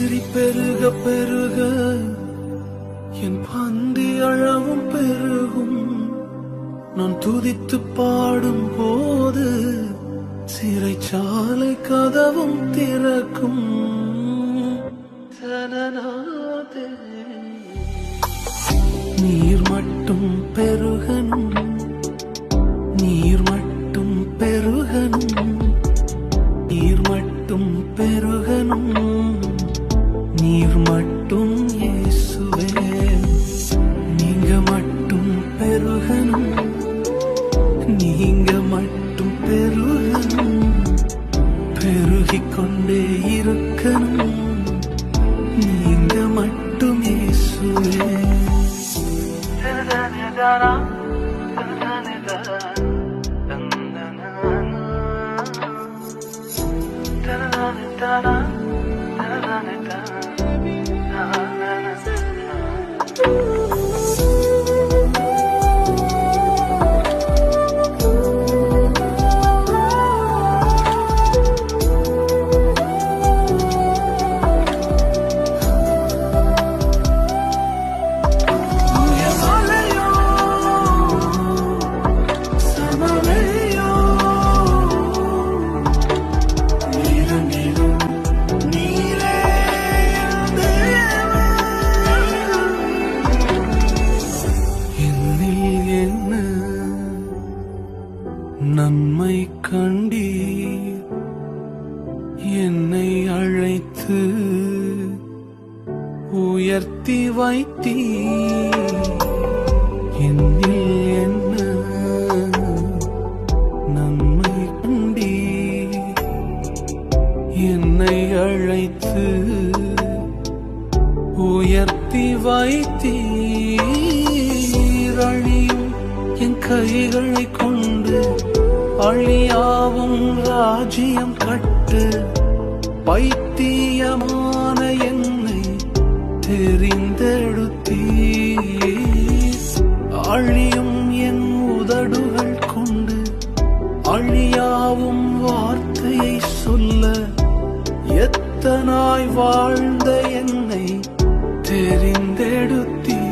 பசிரி பெருக பெருக என் பந்தி அளவும் பெருகும். நான் துதித்து பாடும் போது சிறைச்சாலை கதவும் திறக்கும். சனநாதே நீர் மட்டும் பெருகனும், நீர் மட்டும் பெருகனும், நீர் மட்டும் பெருகனும், நீர் மட்டும் இயேசுவே. நீங்க மட்டும் பெருகனும், நீங்க மட்டும் பெருகனும், பெருகிக் கொண்டே இருக்கணும். நீங்க மட்டும் இயேசுவே. நன்மை கண்டீர், என்னை அழைத்து உயர்த்தி வைத்தீர். என்னில் என்ன நன்மை கண்டீர், என்னை அழைத்து உயர்த்தி வைத்தீர். அழியும் என் கைகளை கொண்டு அழியாவும் ராஜ்யம் கட்டு. பைத்தியமான என்னை தெரிந்தெடுத்தீர். அழியும் என் உதடுகள் கொண்டு அழியாவும் வார்த்தையை சொல்ல எத்தனாய் வாழ்ந்த என்னை தெரிந்தெடுத்தீர்.